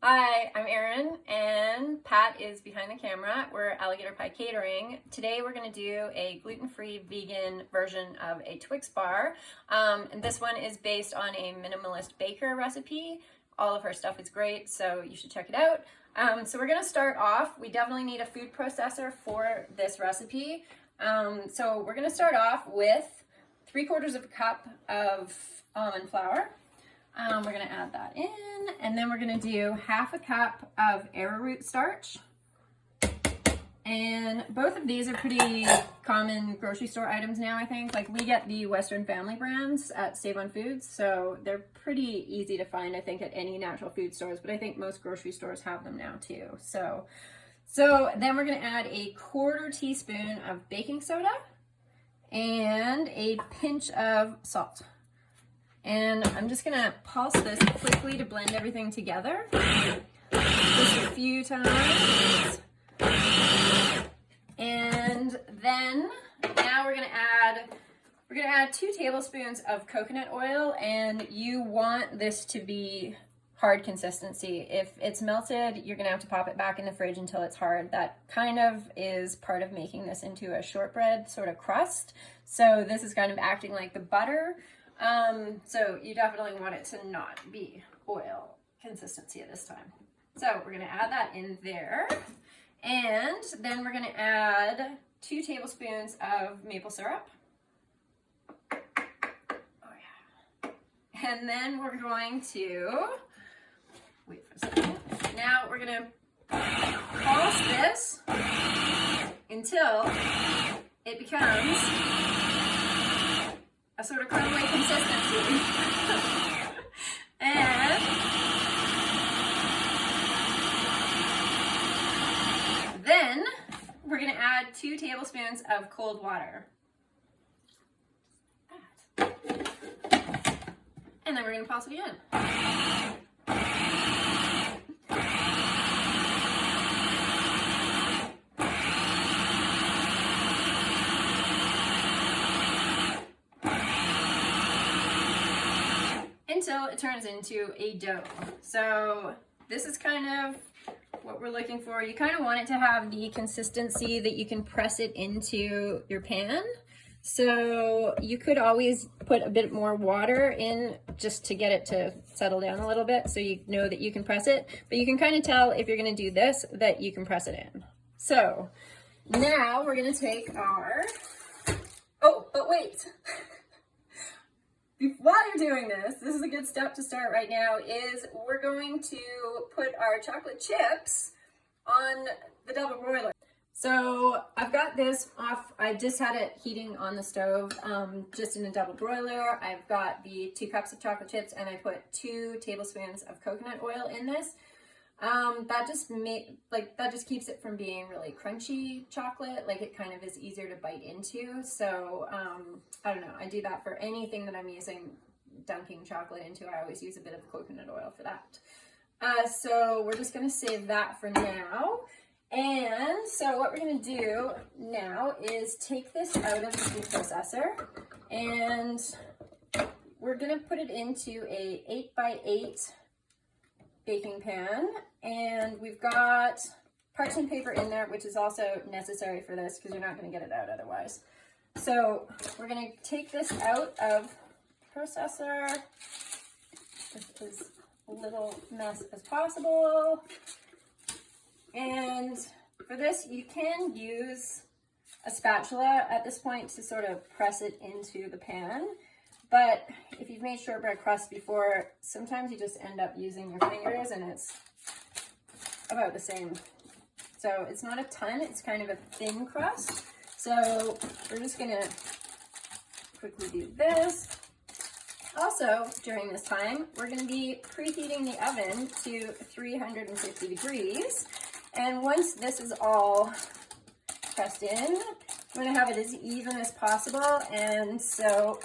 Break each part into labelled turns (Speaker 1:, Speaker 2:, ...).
Speaker 1: Hi, I'm Erin, and Pat is behind the camera. We're Alligator Pie Catering. Today we're going to do a gluten-free vegan version of a Twix bar. And this one is based on a minimalist baker recipe. All of her stuff is great, so you should check it out. So we're going to start off. We definitely need a food processor for this recipe. So we're going to start off with 3/4 of a cup of almond flour. We're going to add that in, and then we're going to do 1/2 cup of arrowroot starch. And both of these are pretty common grocery store items now, I think. Like, we get the Western Family brands at Save on Foods, so they're pretty easy to find, I think, at any natural food stores, but I think most grocery stores have them now too. So then we're going to add a 1/4 teaspoon of baking soda and a pinch of salt. And I'm just gonna pulse this quickly to blend everything together. Just a few times. And then now we're gonna add 2 tablespoons of coconut oil, and you want this to be hard consistency. If it's melted, you're gonna have to pop it back in the fridge until it's hard. That kind of is part of making this into a shortbread sort of crust. So this is kind of acting like the butter. So you definitely want it to not be oil consistency at this time. So we're going to add that in there. And then we're going to add 2 tablespoons of maple syrup. Oh yeah. And then we're going to, wait for a second. Now we're going to pulse this until it becomes a sort of crumbly consistency. And then we're going to add 2 tablespoons of cold water. And then we're going to pulse it again. Until it turns into a dough. So this is kind of what we're looking for. You kind of want it to have the consistency that you can press it into your pan. So you could always put a bit more water in just to get it to settle down a little bit so you know that you can press it. But you can kind of tell if you're going to do this that you can press it in. So now we're going to take our, oh, but wait. While you're doing this is a good step to start right now, is we're going to put our chocolate chips on the double broiler. So I've got this off, I just had it heating on the stove, just in a double broiler. I've got the 2 cups of chocolate chips, and I put 2 tablespoons of coconut oil in this. That just keeps it from being really crunchy chocolate. Like, it kind of is easier to bite into. So I don't know, I do that for anything that I'm dunking chocolate into. I always use a bit of coconut oil for that. So we're just going to save that for now. And so what we're going to do now is take this out of the food processor, and we're going to put it into a 8x8 baking pan, and we've got parchment paper in there, which is also necessary for this because you're not going to get it out otherwise. So we're going to take this out of the processor with as little mess as possible. And for this, you can use a spatula at this point to sort of press it into the pan. But if you've made shortbread crust before, sometimes you just end up using your fingers, and it's about the same. So it's not a ton, it's kind of a thin crust. So we're just gonna quickly do this. Also, during this time, we're gonna be preheating the oven to 360 degrees. And once this is all pressed in, I'm gonna have it as even as possible. And so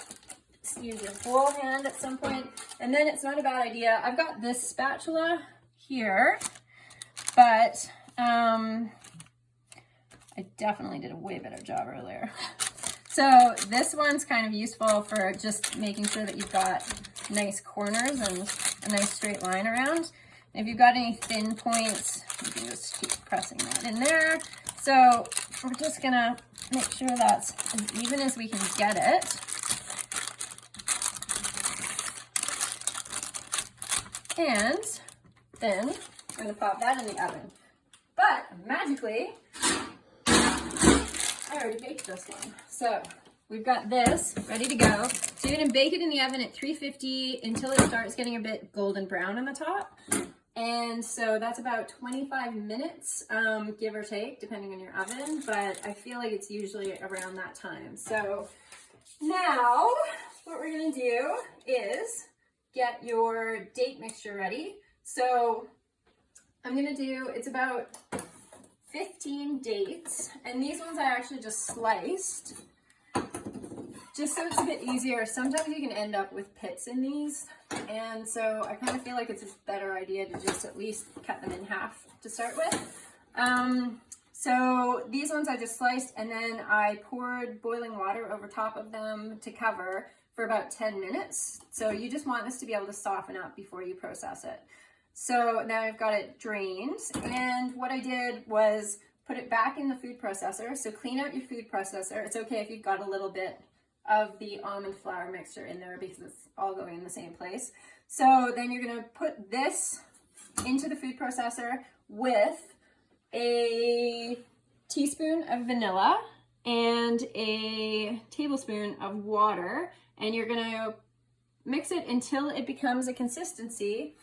Speaker 1: use your whole hand at some point, and then it's not a bad idea. I've got this spatula here, but I definitely did a way better job earlier. So this one's kind of useful for just making sure that you've got nice corners and a nice straight line around. If you've got any thin points, you can just keep pressing that in there. So we're just gonna make sure that's as even as we can get it. And then we're gonna pop that in the oven. But magically, I already baked this one. So we've got this ready to go. So you're gonna bake it in the oven at 350 until it starts getting a bit golden brown on the top. And so that's about 25 minutes, give or take, depending on your oven, but I feel like it's usually around that time. So now what we're gonna do is get your date mixture ready. So I'm gonna do, it's about 15 dates, and these ones I actually just sliced, just so it's a bit easier. Sometimes you can end up with pits in these, and so I kind of feel like it's a better idea to just at least cut them in half to start with. So these ones I just sliced, and then I poured boiling water over top of them to cover for about 10 minutes. So you just want this to be able to soften up before you process it. So now I've got it drained, and what I did was put it back in the food processor. So clean out your food processor. It's okay if you've got a little bit of the almond flour mixture in there because it's all going in the same place. So then you're gonna put this into the food processor with a teaspoon of vanilla and a tablespoon of water, and you're gonna mix it until it becomes a consistency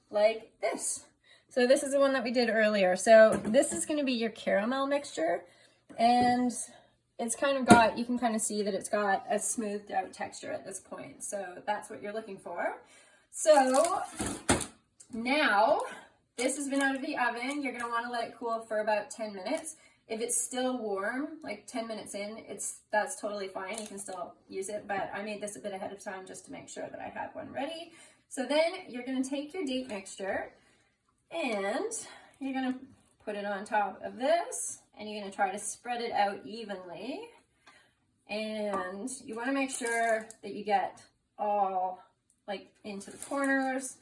Speaker 1: like this. So this is the one that we did earlier. So this is gonna be your caramel mixture, and it's kind of got, you can kind of see that it's got a smoothed out texture at this point. So that's what you're looking for. So now this has been out of the oven. You're gonna wanna let it cool for about 10 minutes. If it's still warm, like 10 minutes in, that's totally fine. You can still use it, but I made this a bit ahead of time just to make sure that I had one ready. So then you're gonna take your date mixture and you're gonna put it on top of this, and you're gonna try to spread it out evenly. And you wanna make sure that you get all like into the corners,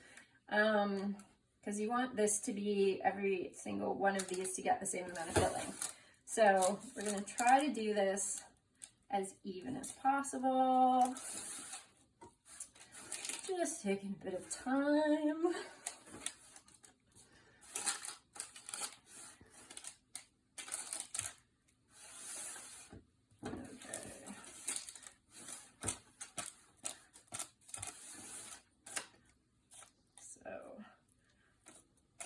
Speaker 1: because you want this to be, every single one of these to get the same amount of filling. So we're gonna try to do this as even as possible. Just taking a bit of time.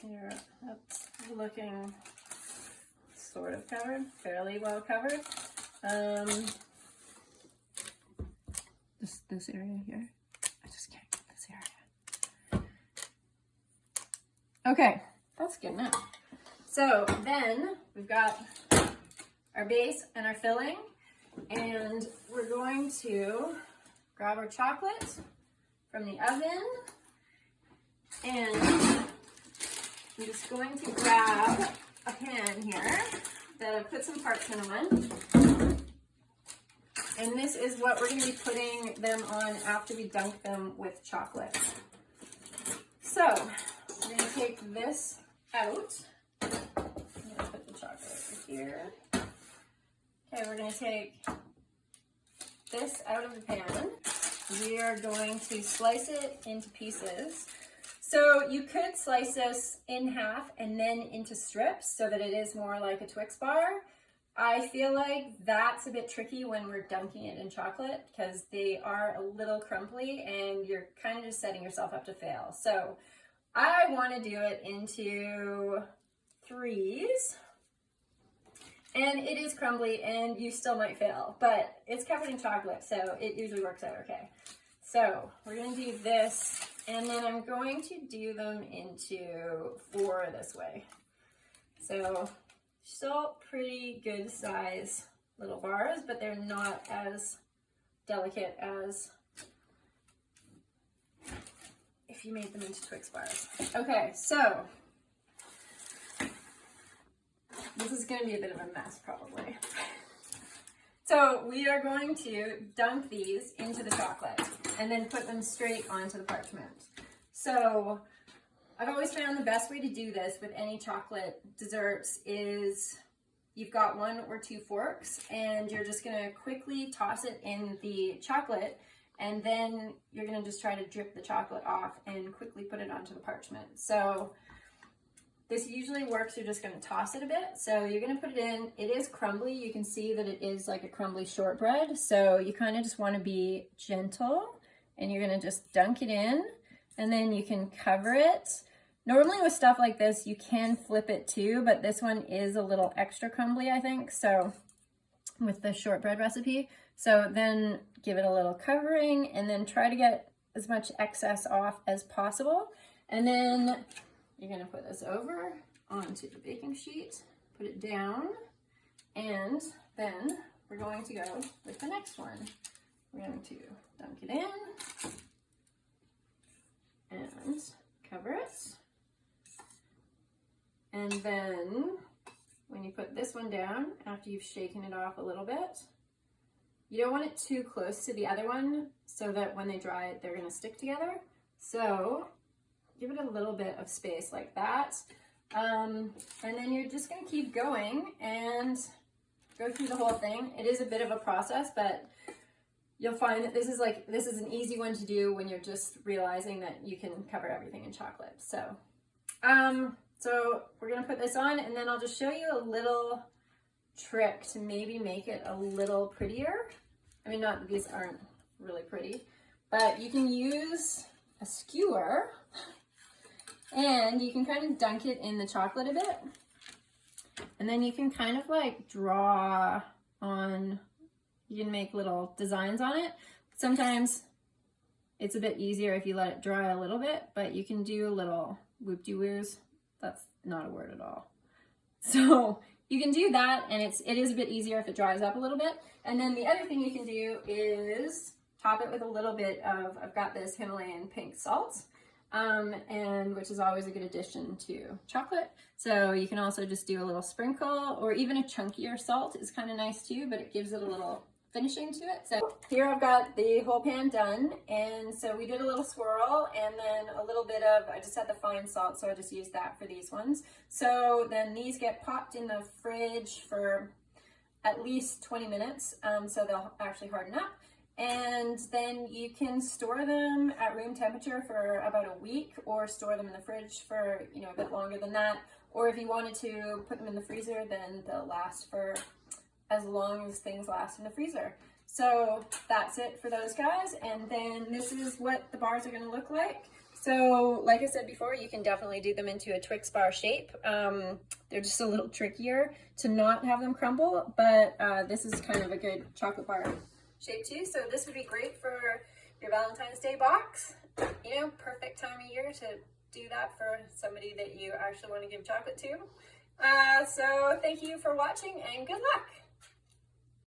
Speaker 1: Here, that's looking sort of covered, fairly well covered. This area here, I just can't get this area. Okay, that's good enough. So then we've got our base and our filling, and we're going to grab our chocolate from the oven, and I'm just going to grab a pan here that I've put some parchment on. And this is what we're going to be putting them on after we dunk them with chocolate. So we're going to take this out. I'm going to put the chocolate over here. Okay, we're going to take this out of the pan. We are going to slice it into pieces. So you could slice this in half and then into strips so that it is more like a Twix bar. I feel like that's a bit tricky when we're dunking it in chocolate because they are a little crumbly and you're kind of just setting yourself up to fail. So I want to do it into threes, and it is crumbly and you still might fail, but it's covered in chocolate, so it usually works out okay. So we're going to do this, and then I'm going to do them into 4 this way. So still pretty good size little bars, but they're not as delicate as if you made them into Twix bars. Okay, so this is going to be a bit of a mess probably. So we are going to dunk these into the chocolate and then put them straight onto the parchment. So I've always found the best way to do this with any chocolate desserts is you've got 1 or 2 forks and you're just gonna quickly toss it in the chocolate, and then you're gonna just try to drip the chocolate off and quickly put it onto the parchment. So this usually works. You're just gonna toss it a bit. So you're gonna put it in. It is crumbly. You can see that it is like a crumbly shortbread. So you kind of just wanna be gentle, and you're gonna just dunk it in, and then you can cover it. Normally with stuff like this, you can flip it too, but this one is a little extra crumbly, I think, so with the shortbread recipe. So then give it a little covering, and then try to get as much excess off as possible. And then you're gonna put this over onto the baking sheet, put it down, and then we're going to go with the next one. We're going to dunk it in and cover it. And then when you put this one down, after you've shaken it off a little bit, you don't want it too close to the other one so that when they dry, they're gonna stick together. So give it a little bit of space like that. And then you're just gonna keep going and go through the whole thing. It is a bit of a process, but you'll find that this is an easy one to do when you're just realizing that you can cover everything in chocolate. So, so we're gonna put this on, and then I'll just show you a little trick to maybe make it a little prettier. I mean, not that these aren't really pretty, but you can use a skewer and you can kind of dunk it in the chocolate a bit. And then you can kind of like draw on, you can make little designs on it. Sometimes it's a bit easier if you let it dry a little bit, but you can do a little whoop-de-woos. That's not a word at all. So you can do that, and it is a bit easier if it dries up a little bit. And then the other thing you can do is top it with a little bit of, I've got this Himalayan pink salt, and which is always a good addition to chocolate. So you can also just do a little sprinkle, or even a chunkier salt is kind of nice too, but it gives it a little finishing to it. So here I've got the whole pan done, and so we did a little swirl, and then a little bit of, I just had the fine salt, so I just used that for these ones. So then these get popped in the fridge for at least 20 minutes, so they'll actually harden up. And then you can store them at room temperature for about a week, or store them in the fridge for, you know, a bit longer than that. Or if you wanted to put them in the freezer, then they'll last for as long as things last in the freezer. So that's it for those guys. And then this is what the bars are gonna look like. So like I said before, you can definitely do them into a Twix bar shape. They're just a little trickier to not have them crumble, but this is kind of a good chocolate bar shape too. So this would be great for your Valentine's Day box. You know, perfect time of year to do that for somebody that you actually want to give chocolate to. So thank you for watching, and good luck.